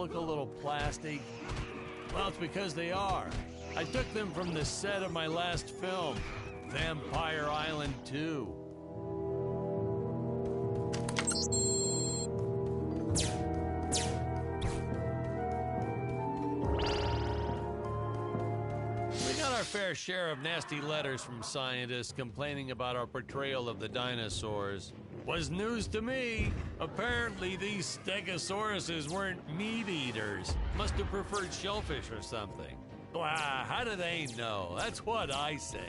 look a little plastic? Well, it's because they are. I took them from the set of my last film, Vampire Island 2. Fair share of nasty letters from scientists complaining about our portrayal of the dinosaurs. Was news to me. Apparently these stegosauruses weren't meat eaters. Must have preferred shellfish or something. Wow, how do they know? That's what I say.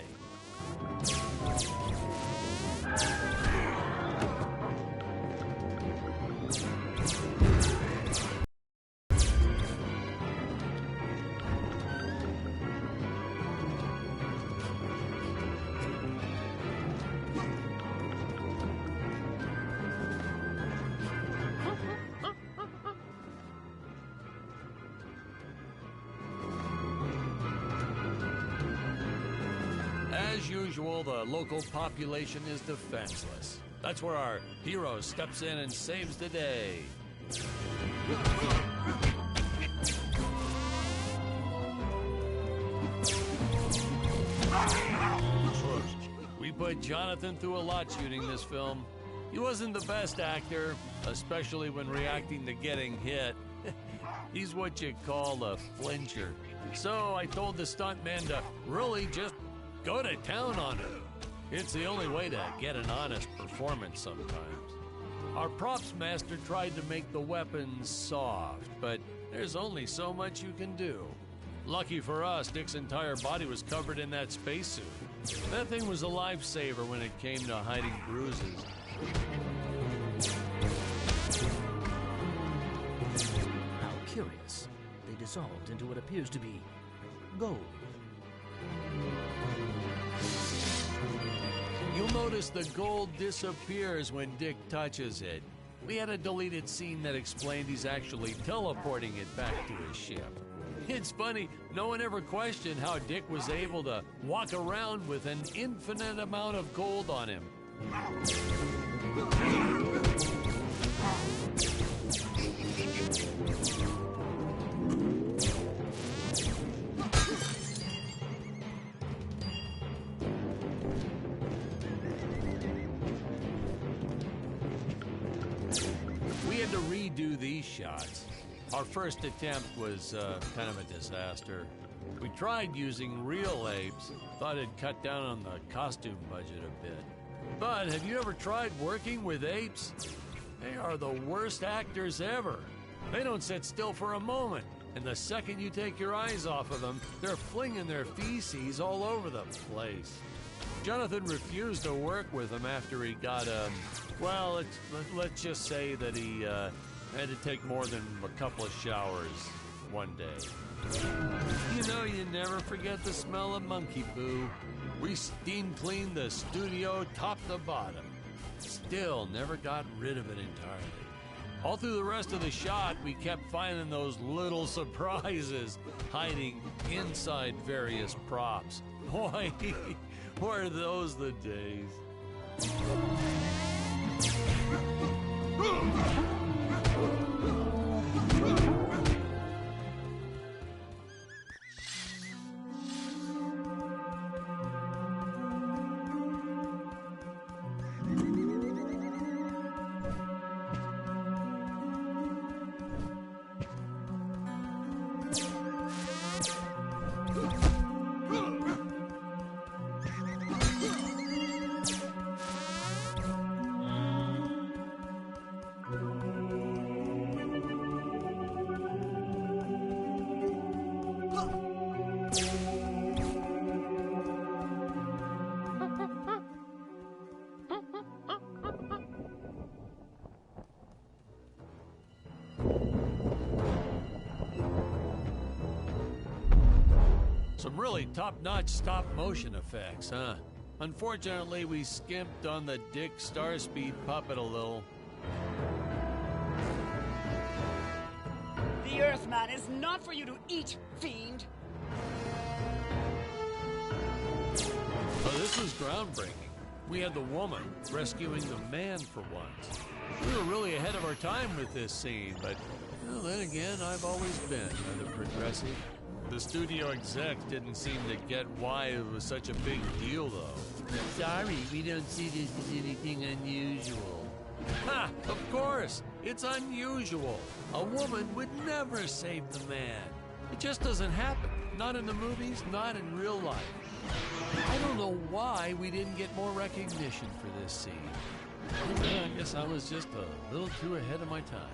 As usual, the local population is defenseless. That's where our hero steps in and saves the day. We put Jonathan through a lot shooting this film. He wasn't the best actor, especially when reacting to getting hit. He's what you call a flincher. So I told the stuntman to really just go to town on it. It's the only way to get an honest performance sometimes. Our props master tried to make the weapons soft, but there's only so much you can do. Lucky for us, Dick's entire body was covered in that spacesuit. That thing was a lifesaver when it came to hiding bruises. How curious. They dissolved into what appears to be gold. You'll notice the gold disappears when Dick touches it. We had a deleted scene that explained he's actually teleporting it back to his ship. It's funny, no one ever questioned how Dick was able to walk around with an infinite amount of gold on him. We had to redo these shots. Our first attempt was kind of a disaster. We tried using real apes, thought it'd cut down on the costume budget a bit. But have you ever tried working with apes? They are the worst actors ever. They don't sit still for a moment, and the second you take your eyes off of them, they're flinging their feces all over the place. Jonathan refused to work with them after he got, well, let's just say that he had to take more than a couple of showers one day. You know, you never forget the smell of monkey poo. We steam cleaned the studio top to bottom. Still never got rid of it entirely. All through the rest of the shot, we kept finding those little surprises hiding inside various props. Boy, were those the days. Some really top-notch stop-motion effects, huh? Unfortunately, we skimped on the Dick Starspeed puppet a little. The Earthman is not for you to eat, fiend! Oh, this was groundbreaking. We had the woman rescuing the man for once. We were really ahead of our time with this scene, but Well, then again, I've always been rather progressive. The studio execs didn't seem to get why it was such a big deal, though. Sorry, we don't see this as anything unusual. Ha! Of course! It's unusual. A woman would never save the man. It just doesn't happen. Not in the movies, not in real life. I don't know why we didn't get more recognition for this scene. I guess I was just a little too ahead of my time.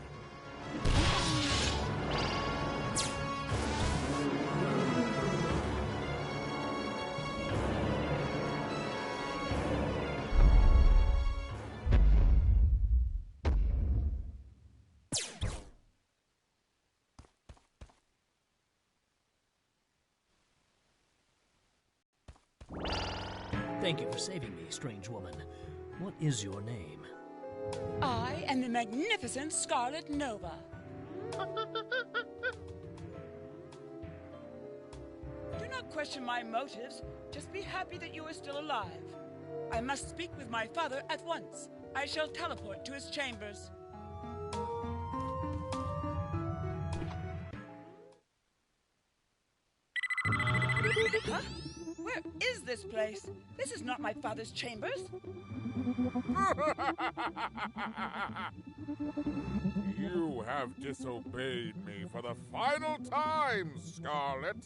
Thank you for saving me, strange woman. What is your name? I am the magnificent Scarlet Nova. Do not question my motives. Just be happy that you are still alive. I must speak with my father at once. I shall teleport to his chambers. Huh? Where is this place? This is not my father's chambers. You have disobeyed me for the final time, Scarlet.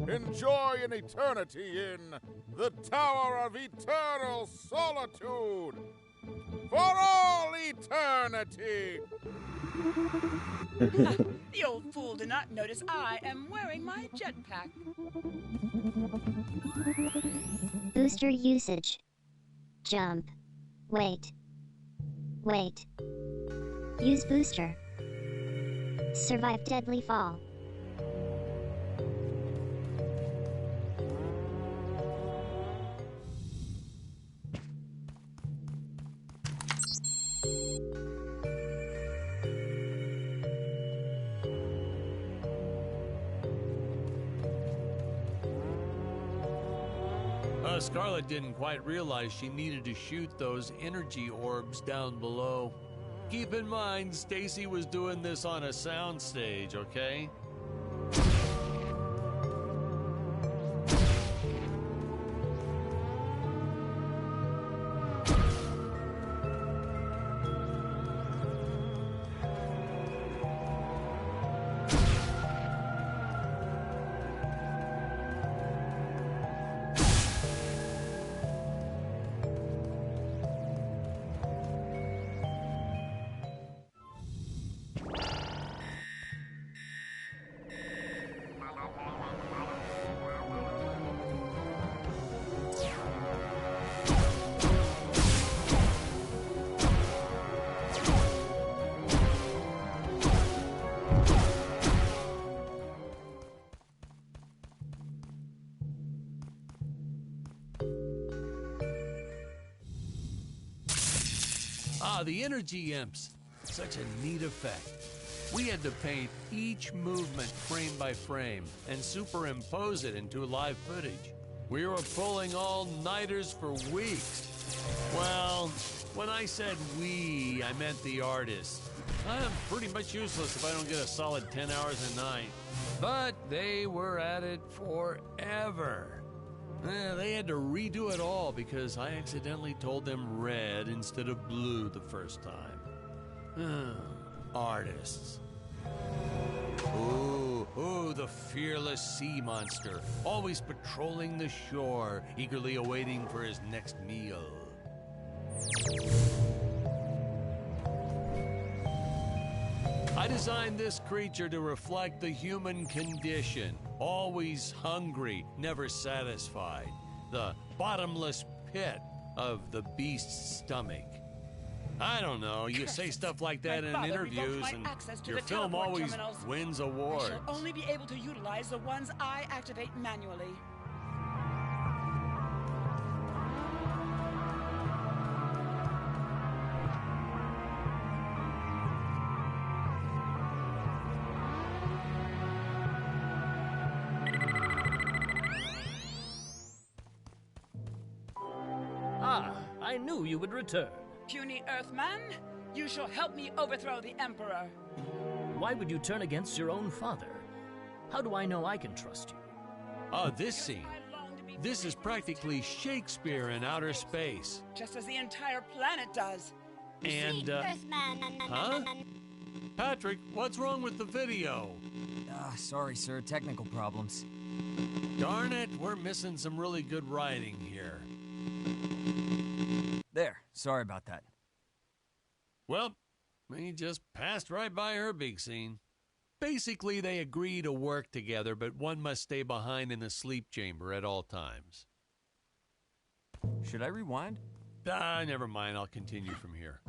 Enjoy an eternity in the Tower of Eternal Solitude for all eternity. The old fool did not notice I am wearing my jetpack. Booster usage. Jump. Wait. Wait. Use booster. Survive deadly fall. Scarlet didn't quite realize she needed to shoot those energy orbs down below. Keep in mind, Stacy was doing this on a soundstage, okay? The energy imps. Such a neat effect. We had to paint each movement frame by frame and superimpose it into live footage. We were pulling all-nighters for weeks. Well, when I said we, I meant the artists. I'm pretty much useless if I don't get a solid 10 hours a night. But they were at it forever. They had to redo it all because I accidentally told them red instead of blue the first time. Artists. Ooh, the fearless sea monster, always patrolling the shore, eagerly awaiting for his next meal. I designed this creature to reflect the human condition. Always hungry, never satisfied. The bottomless pit of the beast's stomach. I don't know, you say stuff like that in interviews and your film always wins awards. I shall only be able to utilize the ones I activate manually. I knew you would return. Puny Earthman, you shall help me overthrow the Emperor. Why would you turn against your own father? How do I know I can trust you? Oh, this scene. This is practically Shakespeare in outer space. Just as the entire planet does. And, huh? Patrick, what's wrong with the video? Sorry, sir. Technical problems. Darn it, we're missing some really good writing here. There. Sorry about that. Well, we just passed right by her big scene. Basically, they agree to work together, but one must stay behind in the sleep chamber at all times. Should I rewind? Never mind. I'll continue from here.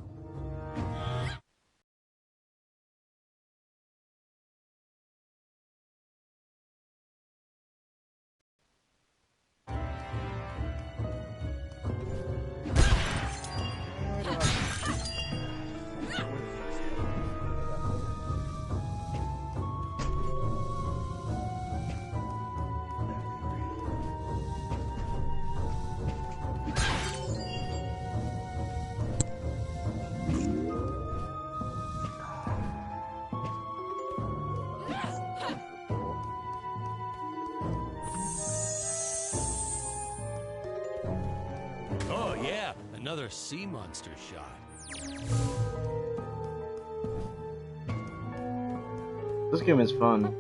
Oh, yeah, another sea monster shot. This game is fun.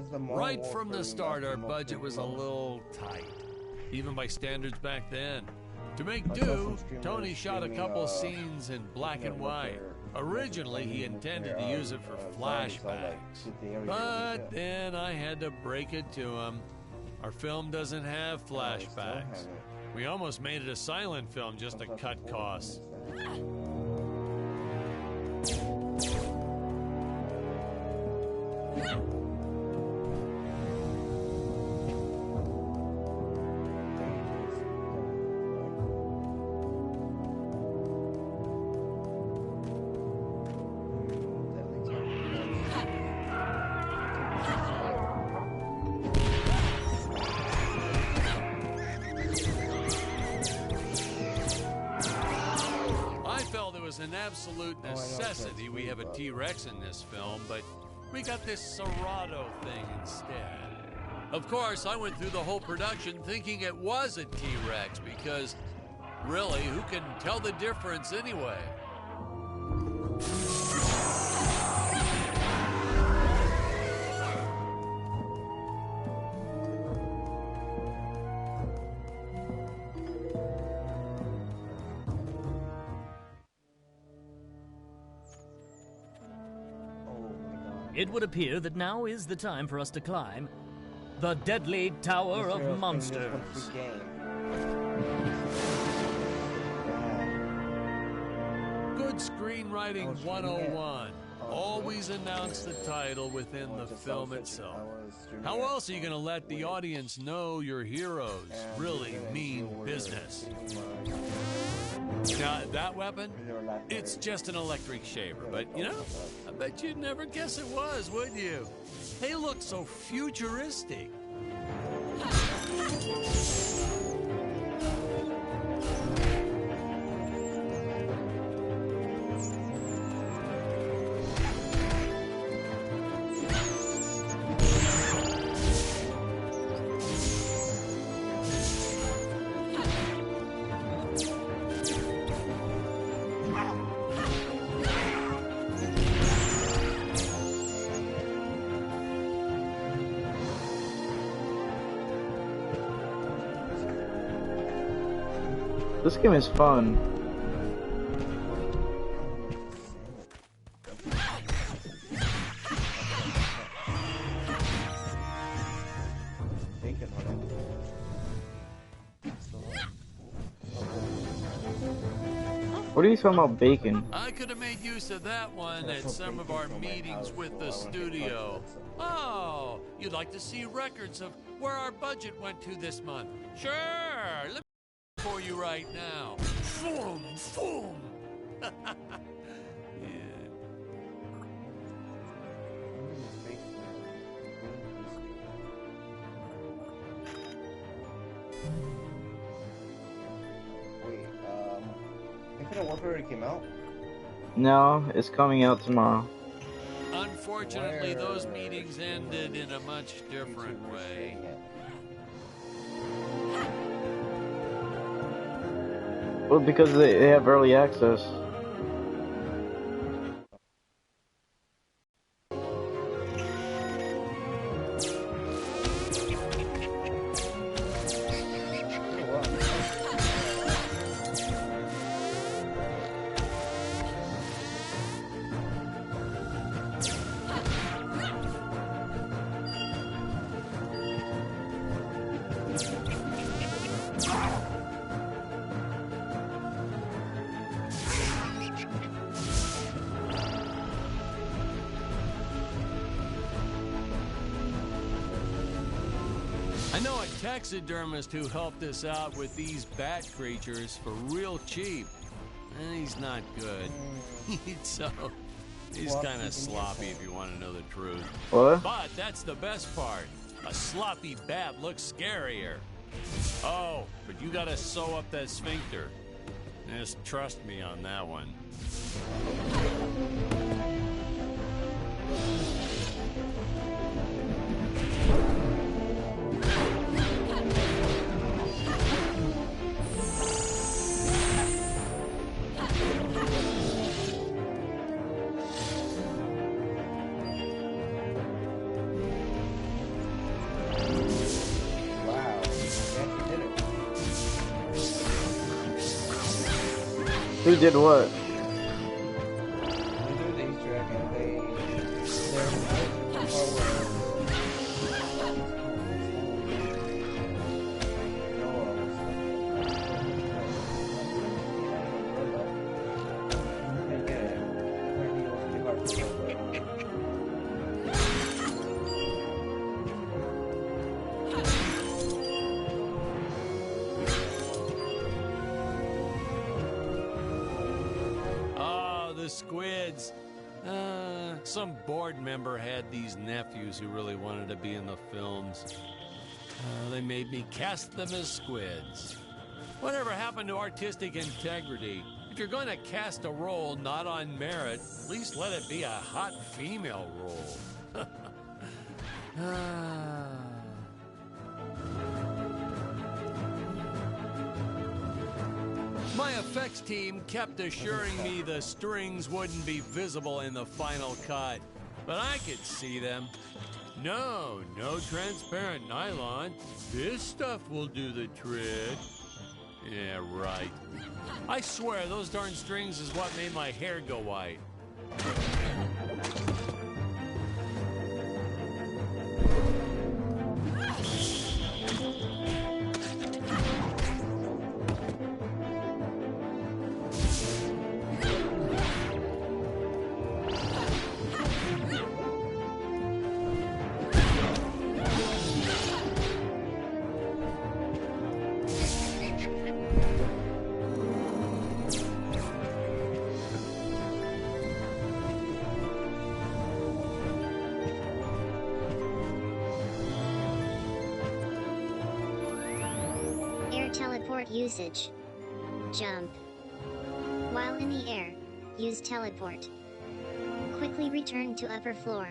Right from the start, our budget was a little tight, even by standards back then. To make do, Tony shot a couple scenes in black and white. Originally, he intended to use it for flashbacks, but then I had to break it to him. Our film doesn't have flashbacks. We almost made it a silent film just to cut costs. An absolute necessity we have a T-Rex in this film, but we got this Serato thing instead. Of course, I went through the whole production thinking it was a T-Rex because, really, who can tell the difference anyway? It would appear that now is the time for us to climb the Deadly Tower of Monsters. Good screenwriting 101. Always announce the title within the film itself. How else are you going to let the audience know your heroes really mean business? Now, that weapon, it's just an electric shaver, but, you know, I bet you'd never guess it was, would you? They look so futuristic. This game is fun. What are you talking about, bacon? I could have made use of that one at some of our meetings with the studio. Oh, you'd like to see records of where our budget went to this month? Sure, let me for you right now. Boom, boom. Yeah. Infinite Warfare already came out? No, it's coming out tomorrow. Unfortunately, those meetings ended in a much different way. Well, because they have early access. I know a taxidermist who helped us out with these bat creatures for real cheap. And he's not good. He's kind of sloppy if you want to know the truth. What? But that's the best part. A sloppy bat looks scarier. Oh, but you gotta sew up that sphincter. Just trust me on that one. Who did what? The squids. Some board member had these nephews who really wanted to be in the films. They made me cast them as squids. Whatever happened to artistic integrity? If you're going to cast a role not on merit, at least let it be a hot female role. My effects team kept assuring me the strings wouldn't be visible in the final cut, but I could see them. No transparent nylon. This stuff will do the trick. Yeah, right. I swear those darn strings is what made my hair go white. Teleport usage. Jump. While in the air, use teleport. Quickly return to upper floor.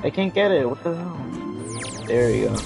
I can't get it. What the hell? There you go.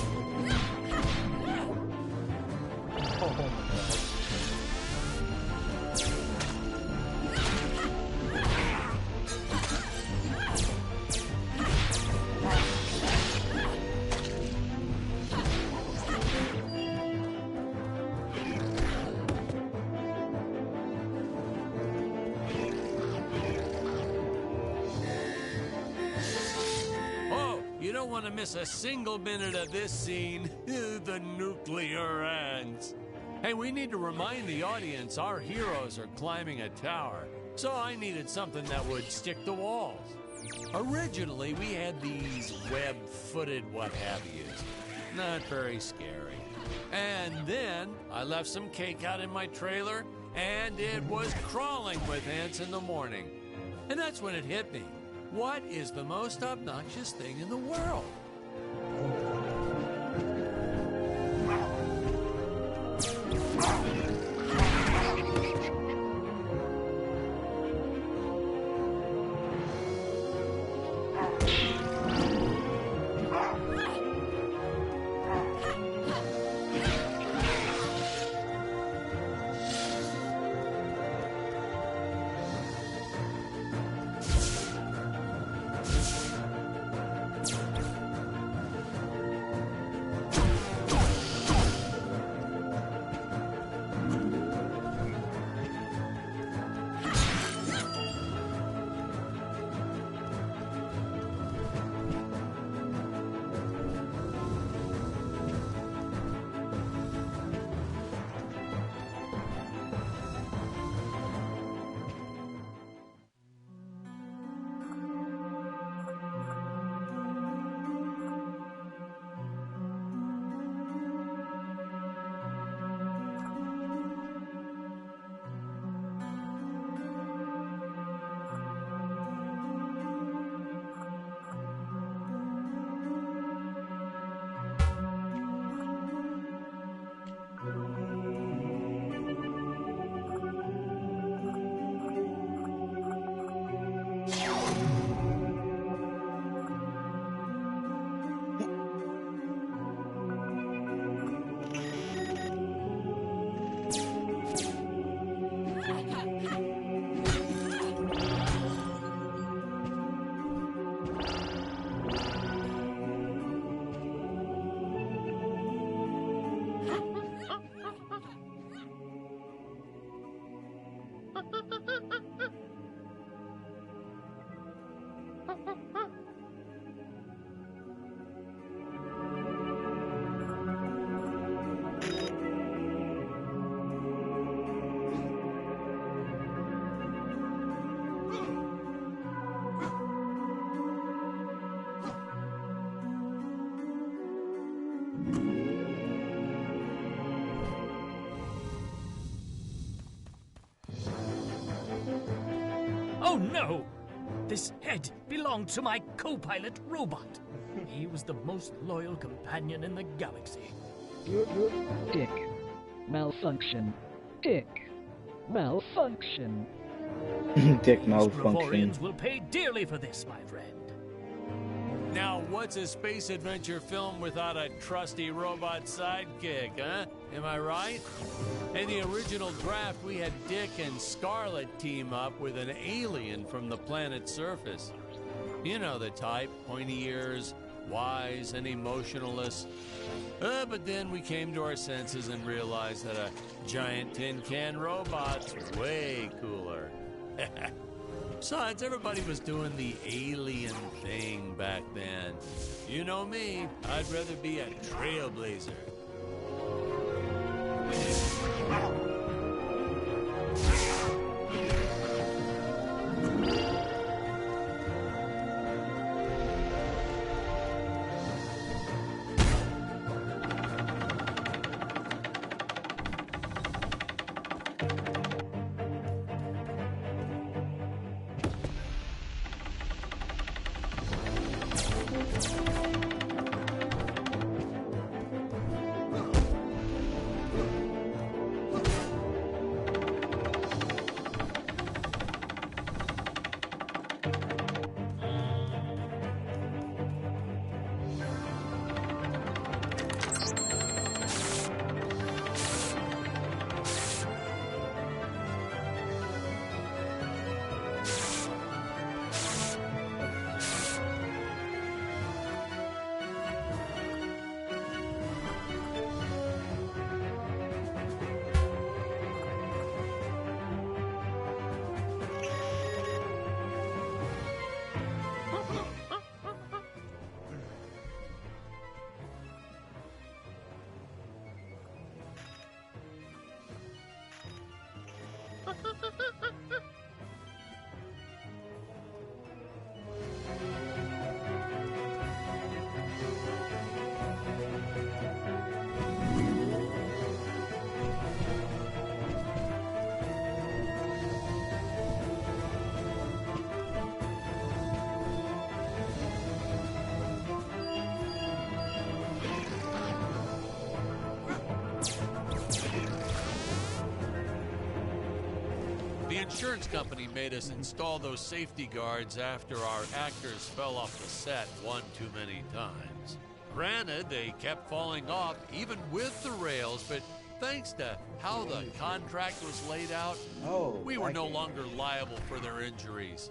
don't want to miss a single minute of this scene. The nuclear ants. Hey, we need to remind the audience our heroes are climbing a tower, so I needed something that would stick to walls. Originally, we had these web-footed what-have-yous. Not very scary. And then I left some cake out in my trailer, and it was crawling with ants in the morning. And that's when it hit me. What is the most obnoxious thing in the world? Oh no! This head belonged to my co-pilot robot. He was the most loyal companion in the galaxy. Dick. Malfunction. Dick. Malfunction. Dick These malfunction. Gregorians will pay dearly for this, my friend. Now, what's a space adventure film without a trusty robot sidekick, huh? Am I right? In the original draft, we had Dick and Scarlet team up with an alien from the planet's surface. You know the type, pointy ears, wise and emotionless. But then we came to our senses and realized that a giant tin can robot's way cooler. Besides, everybody was doing the alien thing back then. You know me, I'd rather be a trailblazer. The insurance company made us install those safety guards after our actors fell off the set one too many times. Granted, they kept falling off even with the rails, but thanks to how the contract was laid out, we were no longer liable for their injuries.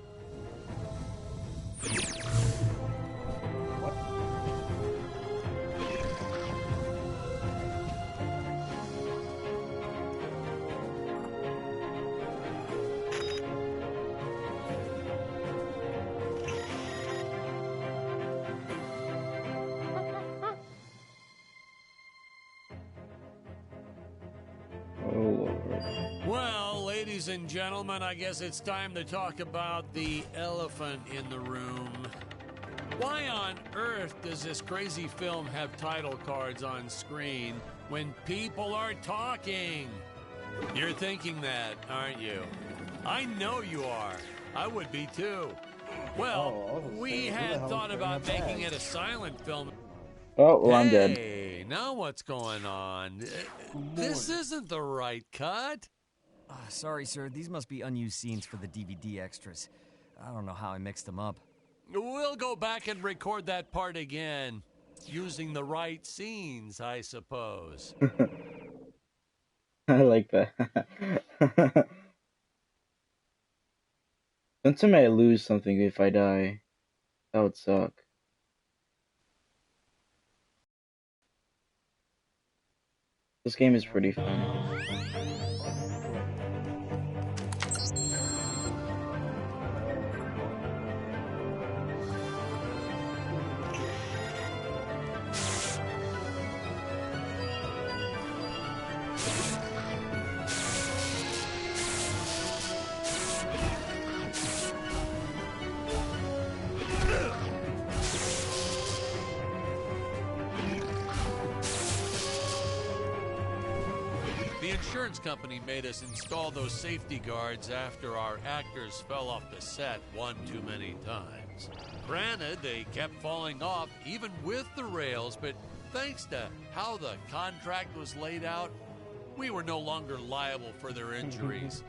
Well, ladies and gentlemen, I guess it's time to talk about the elephant in the room. Why on earth does this crazy film have title cards on screen when people are talking? You're thinking that, aren't you? I know you are. I would be too. Well, we had thought about making it a silent film. Oh, well, I'm dead. Hey, now what's going on? This isn't the right cut. Sorry, sir. These must be unused scenes for the DVD extras. I don't know how I mixed them up. We'll go back and record that part again. Using the right scenes, I suppose. I like that. Don't tell me I lose something if I die. That would suck. This game is pretty fun. The insurance company made us install those safety guards after our actors fell off the set one too many times. Granted, they kept falling off even with the rails, but thanks to how the contract was laid out, we were no longer liable for their injuries.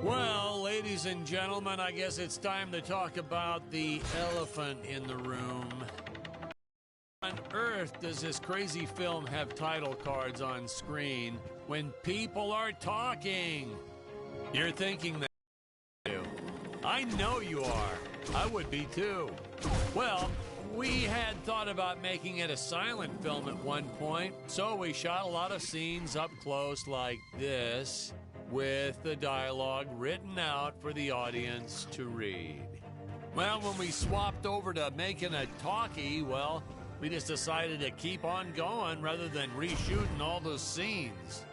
Well, ladies and gentlemen, I guess it's time to talk about the elephant in the room. Why on earth does this crazy film have title cards on screen when people are talking? You're thinking that. I know you are. I would be too. Well, we had thought about making it a silent film at one point, so we shot a lot of scenes up close like this, with the dialogue written out for the audience to read. Well, when we swapped over to making a talkie, well, we just decided to keep on going rather than reshooting all those scenes.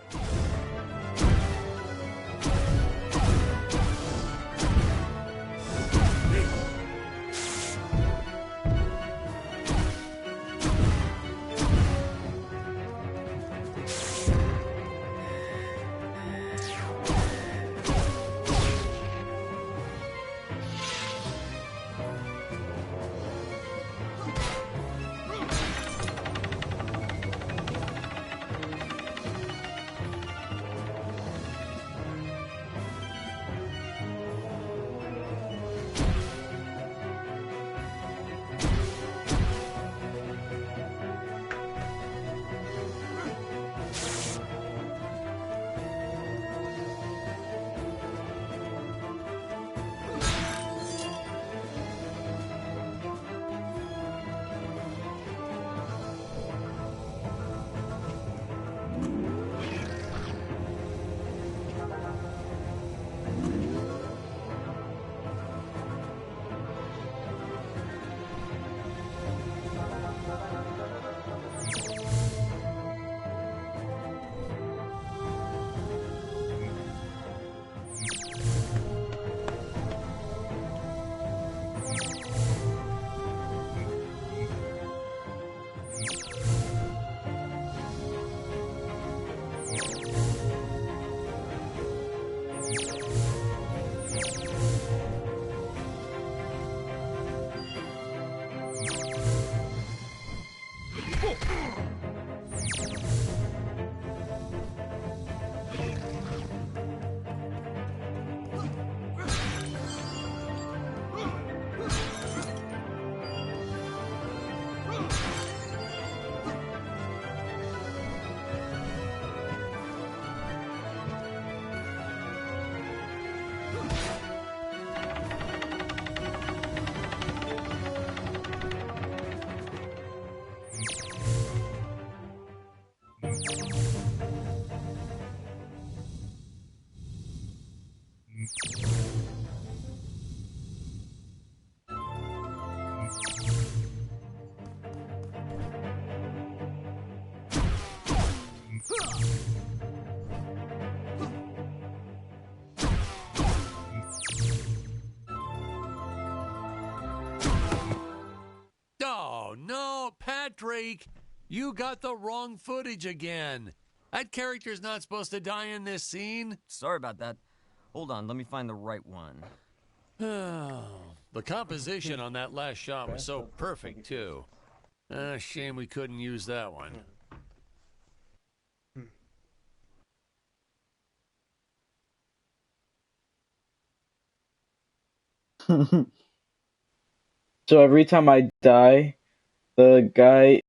Oh, no, Patrick! You got the wrong footage again. That character's not supposed to die in this scene. Sorry about that. Hold on, let me find the right one. The composition on that last shot was so perfect, too. Shame we couldn't use that one. So every time I die, the guy